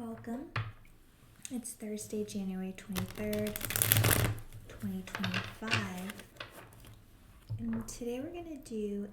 Welcome. It's Thursday, January 23rd, 2025. And today we're going to do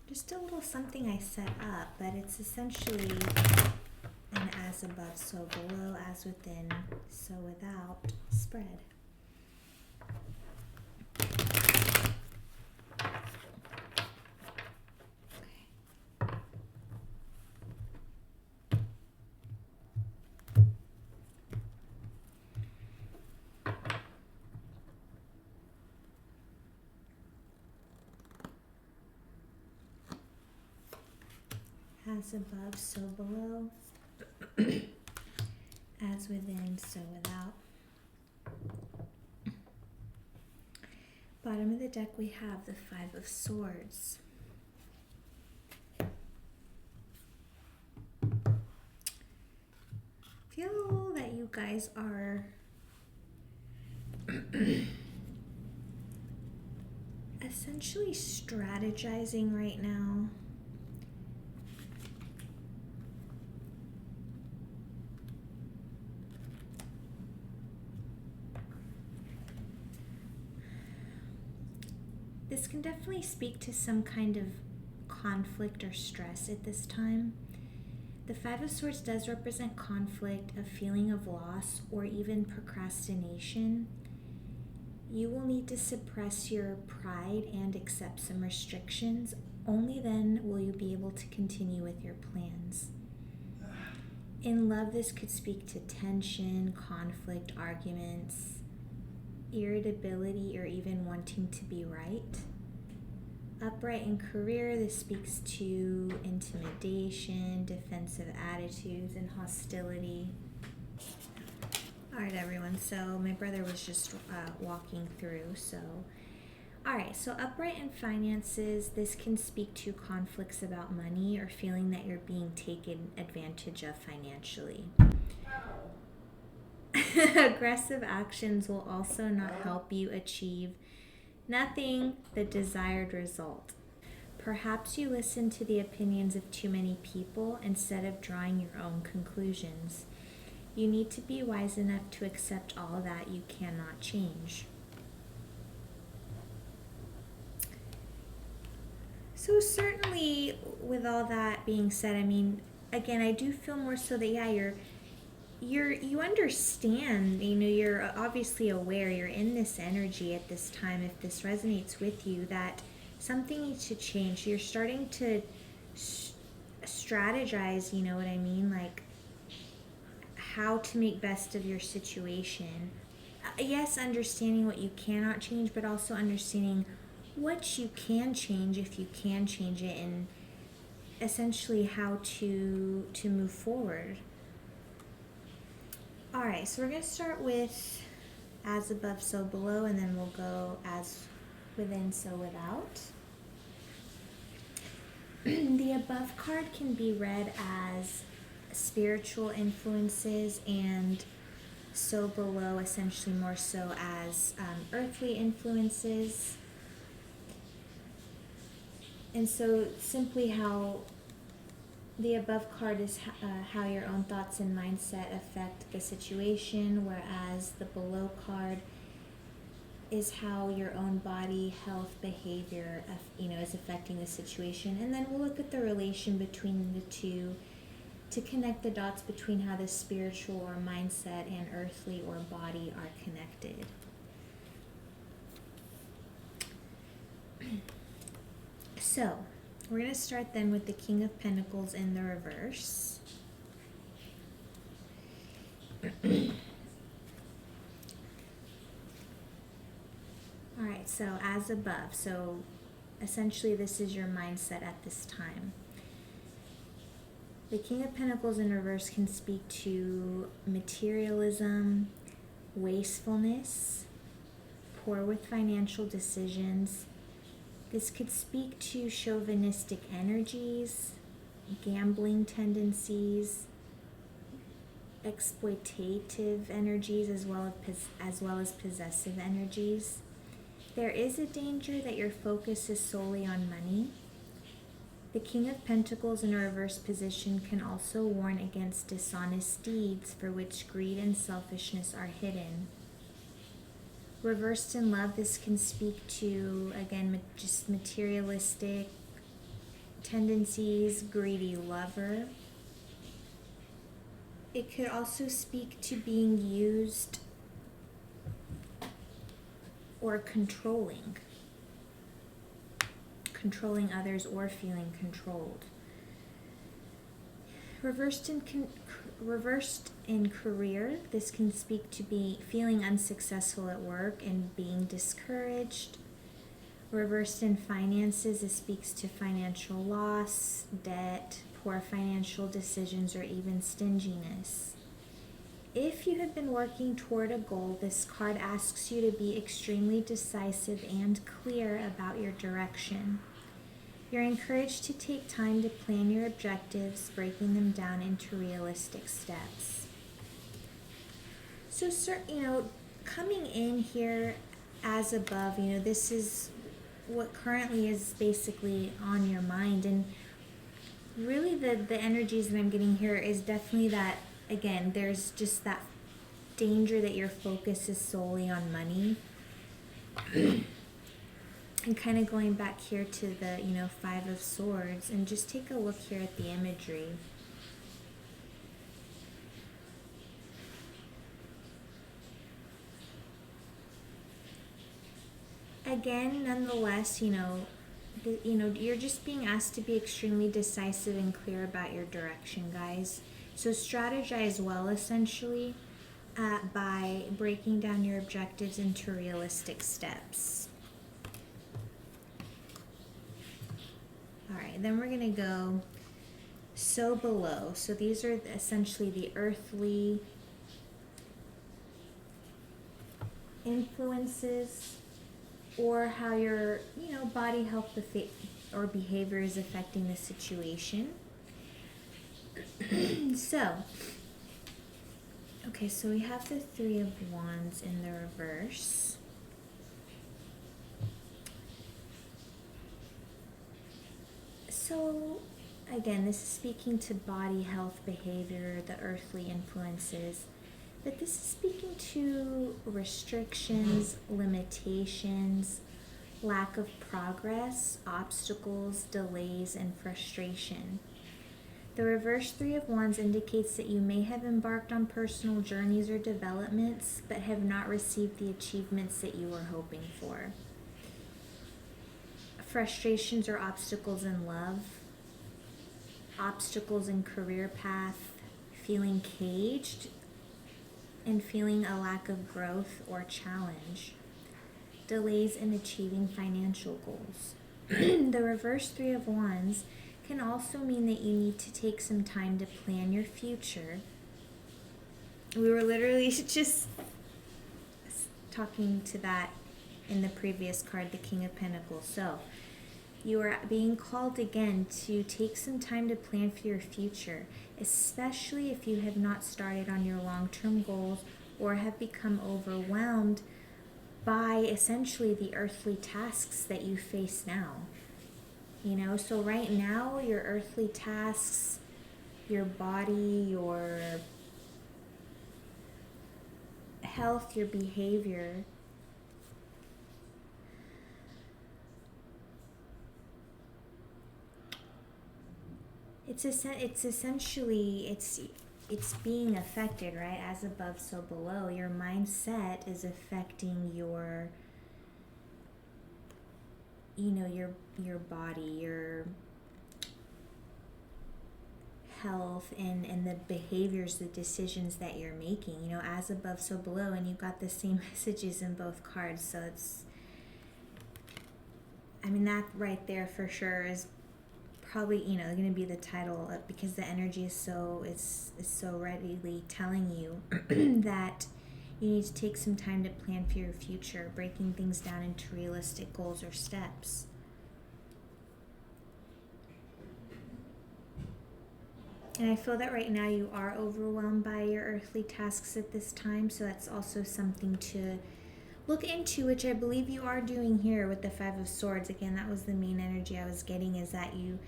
just a little something I set up, but it's essentially an as above, so below, as within, so without spread. As above, so below, as within, so without. Bottom of the deck we have the Five of Swords. Feel that you guys are essentially strategizing right now. This can definitely speak to some kind of conflict or stress at this time. The Five of Swords does represent conflict, a feeling of loss, or even procrastination. You will need to suppress your pride and accept some restrictions. Only then will you be able to continue with your plans. In love, this could speak to tension, conflict, arguments, irritability, or even wanting to be right. Upright in career, this speaks to intimidation, defensive attitudes, and hostility. Alright everyone, so my brother was just walking through, Alright, so upright in finances, this can speak to conflicts about money or feeling that you're being taken advantage of financially. Aggressive actions will also not help you achieve the desired result. Perhaps you listen to the opinions of too many people instead of drawing your own conclusions. You need to be wise enough to accept all that you cannot change. So certainly, with all that being said, again, I do feel more so that, you understand, you're obviously aware, you're in this energy at this time, if this resonates with you, that something needs to change. You're starting to strategize, you know what I mean, like how to make best of your situation. Yes, understanding what you cannot change, but also understanding what you can change if you can change it, and essentially how to move forward. Alright, so we're going to start with as above, so below, and then we'll go as within, so without. The above card can be read as spiritual influences, and so below essentially more so as earthly influences. And so simply how the above card is how your own thoughts and mindset affect the situation, whereas the below card is how your own body, health, behavior, is affecting the situation. And then we'll look at the relation between the two to connect the dots between how the spiritual or mindset and earthly or body are connected. So, we're going to start then with the King of Pentacles in the reverse. Alright, so as above. So essentially this is your mindset at this time. The King of Pentacles in reverse can speak to materialism, wastefulness, poor with financial decisions. This could speak to chauvinistic energies, gambling tendencies, exploitative energies, as well as possessive energies. There is a danger that your focus is solely on money. The King of Pentacles in a reverse position can also warn against dishonest deeds for which greed and selfishness are hidden. Reversed in love, this can speak to, again, just materialistic tendencies, greedy lover. It could also speak to being used or controlling others or feeling controlled. Reversed in career, this can speak to be feeling unsuccessful at work and being discouraged. Reversed in finances, this speaks to financial loss, debt, poor financial decisions, or even stinginess. If you have been working toward a goal, this card asks you to be extremely decisive and clear about your direction. You're encouraged to take time to plan your objectives, breaking them down into realistic steps. So, coming in here as above, this is what currently is basically on your mind. And really the energies that I'm getting here is definitely that, again, there's just that danger that your focus is solely on money. And kind of going back here to the, Five of Swords, and just take a look here at the imagery. Again, nonetheless, you're just being asked to be extremely decisive and clear about your direction, guys. So strategize well, essentially, by breaking down your objectives into realistic steps. All right, then we're going to go so below. So these are essentially the earthly influences, or how your, body health or behavior is affecting the situation. So we have the Three of Wands in the reverse. So again, this is speaking to body health, behavior, the earthly influences. But this is speaking to restrictions, limitations, lack of progress, obstacles, delays, and frustration. The reverse Three of Wands indicates that you may have embarked on personal journeys or developments, but have not received the achievements that you were hoping for. Frustrations or obstacles in love, obstacles in career path, feeling caged, and feeling a lack of growth or challenge. Delays in achieving financial goals. The reverse Three of Wands can also mean that you need to take some time to plan your future. We were literally just talking to that in the previous card, the King of Pentacles. So you are being called again to take some time to plan for your future, especially if you have not started on your long-term goals or have become overwhelmed by essentially the earthly tasks that you face now. So right now, your earthly tasks, your body, your health, your behavior, it's essentially being affected, right? As above, so below. Your mindset is affecting your body, your health, and the behaviors, the decisions that you're making. As above, so below, and you got the same messages in both cards. So that right there for sure is probably going to be the title, because the energy is so readily telling you that you need to take some time to plan for your future, breaking things down into realistic goals or steps. And I feel that right now you are overwhelmed by your earthly tasks at this time, so that's also something to look into, which I believe you are doing here with the Five of Swords. Again, that was the main energy I was getting, is that you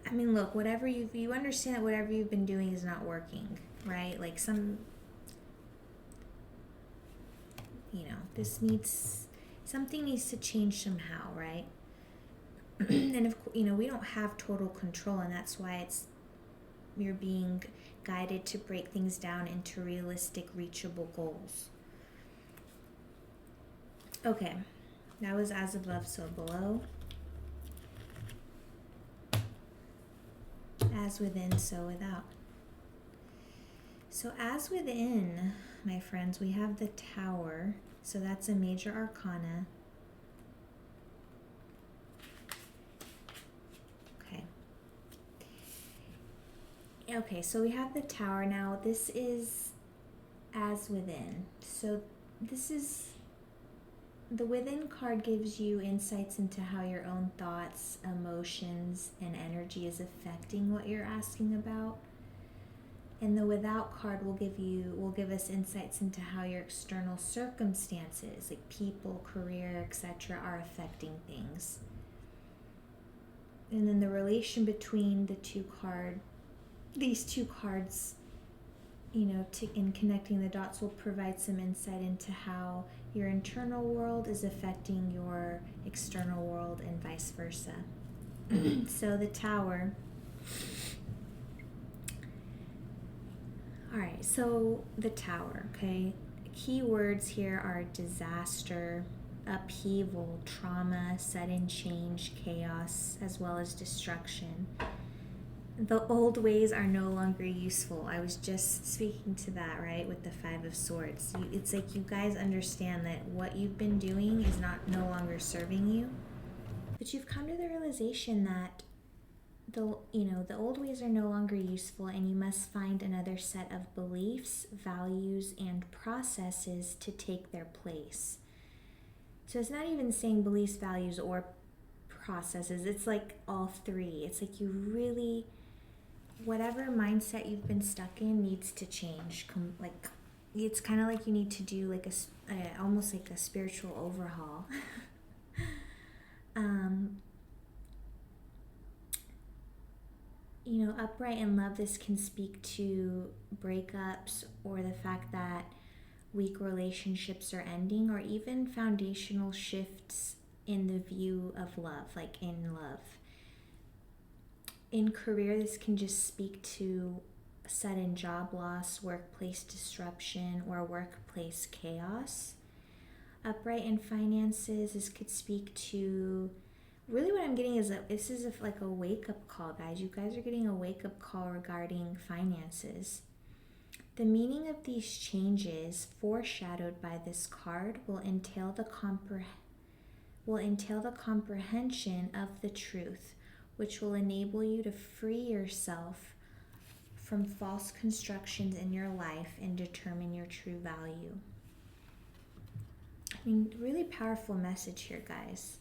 I mean, look, whatever you understand that whatever you've been doing is not working, right? Like something needs to change somehow, right? And of course, we don't have total control, and that's why you're being guided to break things down into realistic, reachable goals. Okay, that was as above, so below. As within, so without. So as within, my friends, we have the Tower. So that's a major arcana. Okay, so we have the Tower now. This is as within. So the within card gives you insights into how your own thoughts, emotions, and energy is affecting what you're asking about. And the without card will give us insights into how your external circumstances, like people, career, etc., are affecting things. And then the relation between these two cards, in connecting the dots will provide some insight into how your internal world is affecting your external world and vice versa. So the Tower. All right, so the Tower, okay? Key words here are disaster, upheaval, trauma, sudden change, chaos, as well as destruction. The old ways are no longer useful. I was just speaking to that, right, with the Five of Swords. It's like you guys understand that what you've been doing is no longer serving you, but you've come to the realization that the old ways are no longer useful, and you must find another set of beliefs, values, and processes to take their place. So it's not even saying beliefs, values, or processes. It's like all three. It's like you really, whatever mindset you've been stuck in needs to change. It's kind of like you need to do like almost like a spiritual overhaul. Upright in love, this can speak to breakups or the fact that weak relationships are ending, or even foundational shifts in the view of love, like in love. In career, this can just speak to sudden job loss, workplace disruption, or workplace chaos. Upright in finances, this could speak to, really what I'm getting is this is like a wake-up call, guys. You guys are getting a wake-up call regarding finances. The meaning of these changes foreshadowed by this card will entail the comprehension of the truth, which will enable you to free yourself from false constructions in your life and determine your true value. I mean, really powerful message here, guys.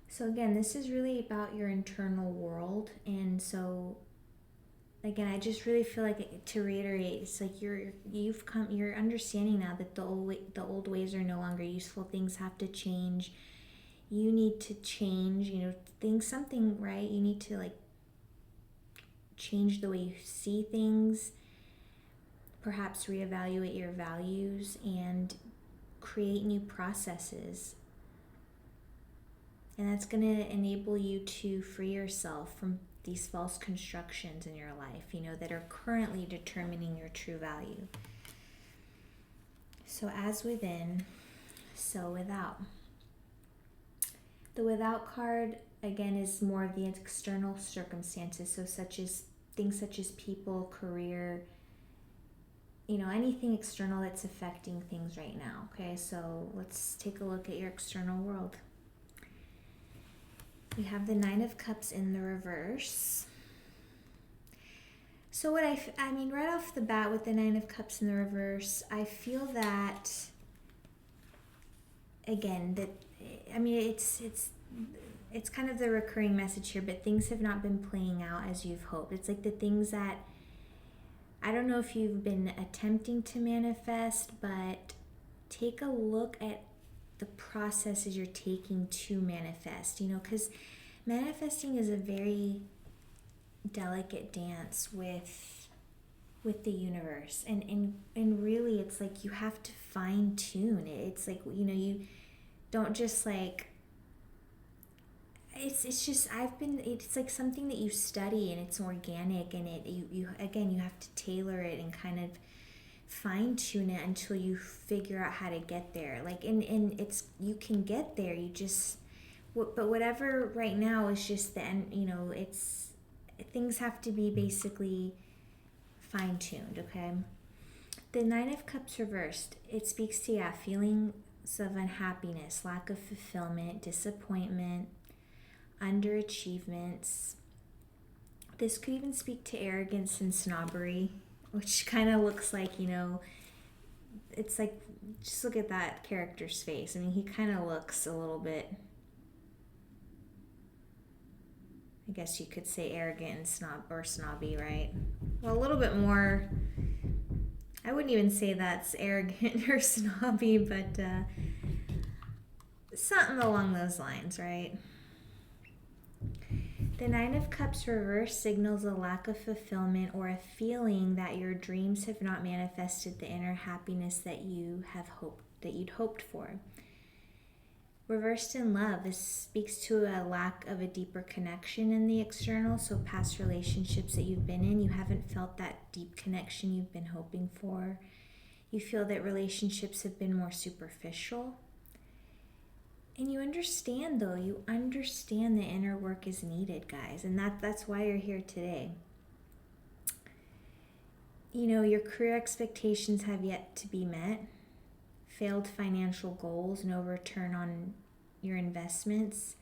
So again, this is really about your internal world, and so again, I just really feel like to reiterate, it's like you're understanding now that the old ways are no longer useful. Things have to change. You need to change. Something, right? You need to change the way you see things. Perhaps reevaluate your values and create new processes. And that's going to enable you to free yourself from these false constructions in your life, that are currently determining your true value. So as within, so without. The without card, again, is more of the external circumstances, so things such as people, career, anything external that's affecting things right now. Okay, so let's take a look at your external world. We have the Nine of Cups in the reverse. So what I mean, right off the bat with the Nine of Cups in the reverse, I feel that, again, it's kind of the recurring message here, but things have not been playing out as you've hoped. It's like the things that, I don't know if you've been attempting to manifest, but take a look at the processes you're taking to manifest, because manifesting is a very delicate dance with the universe, and really it's like you have to fine tune it. It's like, you don't just like, it's like something that you study, and it's organic, and you again, you have to tailor it and kind of fine tune it until you figure out how to get there. Like, and it's, you can get there, you just, but whatever right now is just the end, it's, things have to be basically fine tuned, okay? The Nine of Cups reversed, it speaks to, feelings of unhappiness, lack of fulfillment, disappointment, underachievements. This could even speak to arrogance and snobbery, which kind of looks like, it's like, just look at that character's face. I mean, he kind of looks a little bit, I guess you could say, arrogant and snobby, right? Well, a little bit more, I wouldn't even say that's arrogant or snobby, but something along those lines, right? The Nine of Cups reverse signals a lack of fulfillment, or a feeling that your dreams have not manifested the inner happiness that you'd hoped for. Reversed in love, this speaks to a lack of a deeper connection in the external. So past relationships that you've been in, you haven't felt that deep connection you've been hoping for. You feel that relationships have been more superficial. And you understand the inner work is needed, guys. And that's why you're here today. Your career expectations have yet to be met. Failed financial goals, no return on your investments.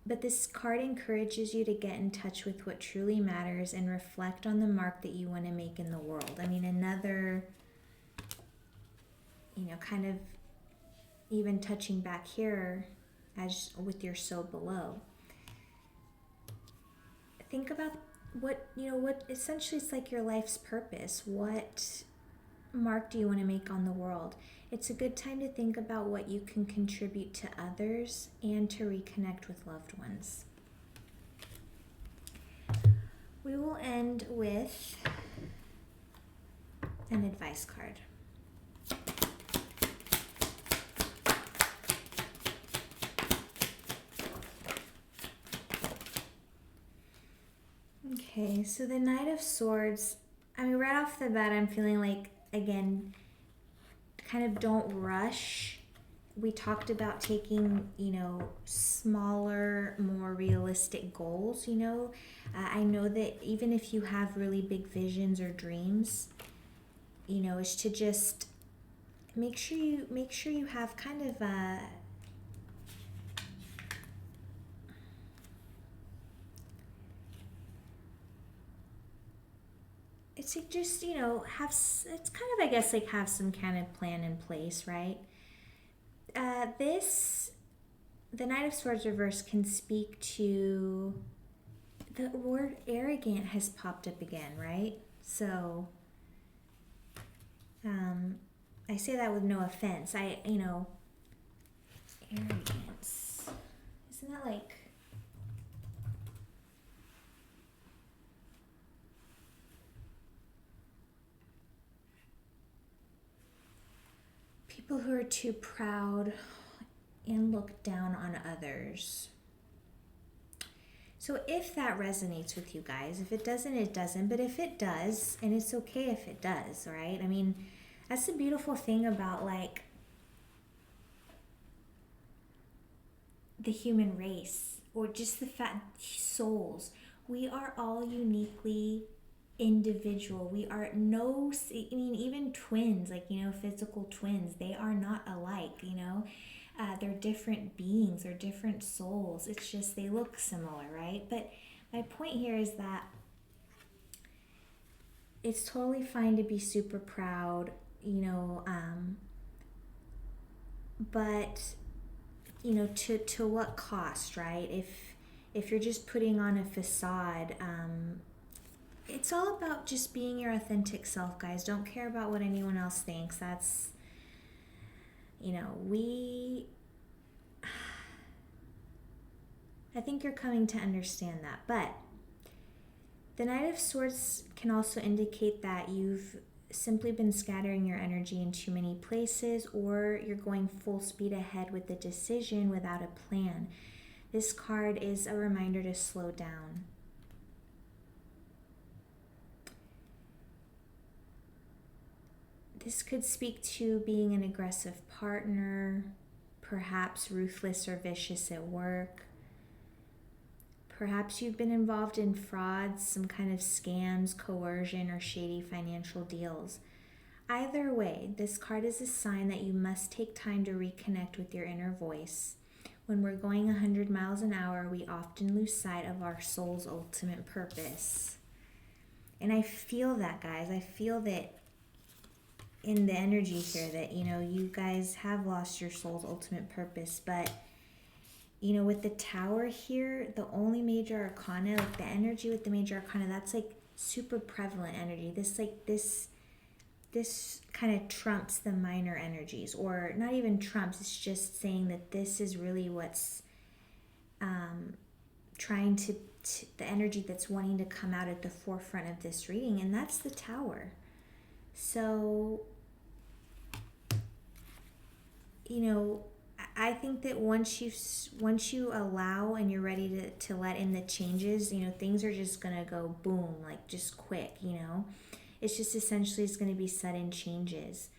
But this card encourages you to get in touch with what truly matters and reflect on the mark that you want to make in the world. I mean, another, kind of even touching back here as with your so below. Think about what essentially it's like your life's purpose. What mark do you want to make on the world? It's a good time to think about what you can contribute to others and to reconnect with loved ones. We will end with an advice card. Okay, so the Knight of Swords, I mean, right off the bat, I'm feeling like, again, kind of don't rush. We talked about taking, smaller, more realistic goals, I know that even if you have really big visions or dreams, is to just make sure you have kind of a, it's like just, have, it's kind of, I guess, like have some kind of plan in place, right? The Knight of Swords reverse can speak to, the word arrogant has popped up again, right? So, I say that with no offense. Arrogance. Isn't that like, people who are too proud and look down on others. So if that resonates with you guys, if it doesn't, it doesn't. But if it does, and it's okay if it does, right? I mean, that's the beautiful thing about like the human race, or just the fact, souls. We are all uniquely individual. We are even twins, like, physical twins, they are not alike, they're different beings, they're different souls. It's just they look similar, right? But my point here is that it's totally fine to be super proud, but to what cost, right? If you're just putting on a facade, it's all about just being your authentic self, guys. Don't care about what anyone else thinks. I think you're coming to understand that. But the Knight of Swords can also indicate that you've simply been scattering your energy in too many places, or you're going full speed ahead with the decision without a plan. This card is a reminder to slow down. This could speak to being an aggressive partner, perhaps ruthless or vicious at work. Perhaps you've been involved in frauds, some kind of scams, coercion, or shady financial deals. Either way, this card is a sign that you must take time to reconnect with your inner voice. When we're going 100 miles an hour, we often lose sight of our soul's ultimate purpose. And I feel that, guys. I feel that in the energy here that, you guys have lost your soul's ultimate purpose. But, with the Tower here, the only major arcana, like the energy with the major arcana, that's like super prevalent energy. This kind of trumps the minor energies, or not even trumps, it's just saying that this is really what's trying to the energy that's wanting to come out at the forefront of this reading, and that's the Tower. So, I think that once you allow and you're ready to let in the changes, things are just gonna go boom, like just quick, It's just essentially it's gonna be sudden changes.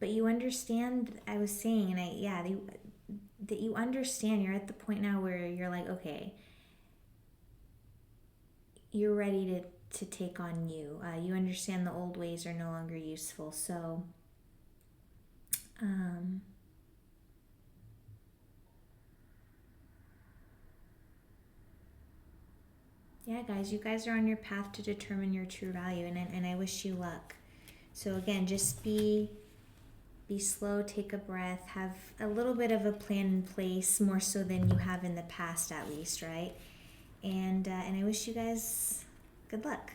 But you understand, I was saying, that you understand, you're at the point now where you're like, okay, you're ready to take on new. You understand the old ways are no longer useful. So, yeah, guys, you guys are on your path to determine your true value, and I wish you luck. So again, just be slow, take a breath, have a little bit of a plan in place, more so than you have in the past at least, right? And I wish you guys good luck.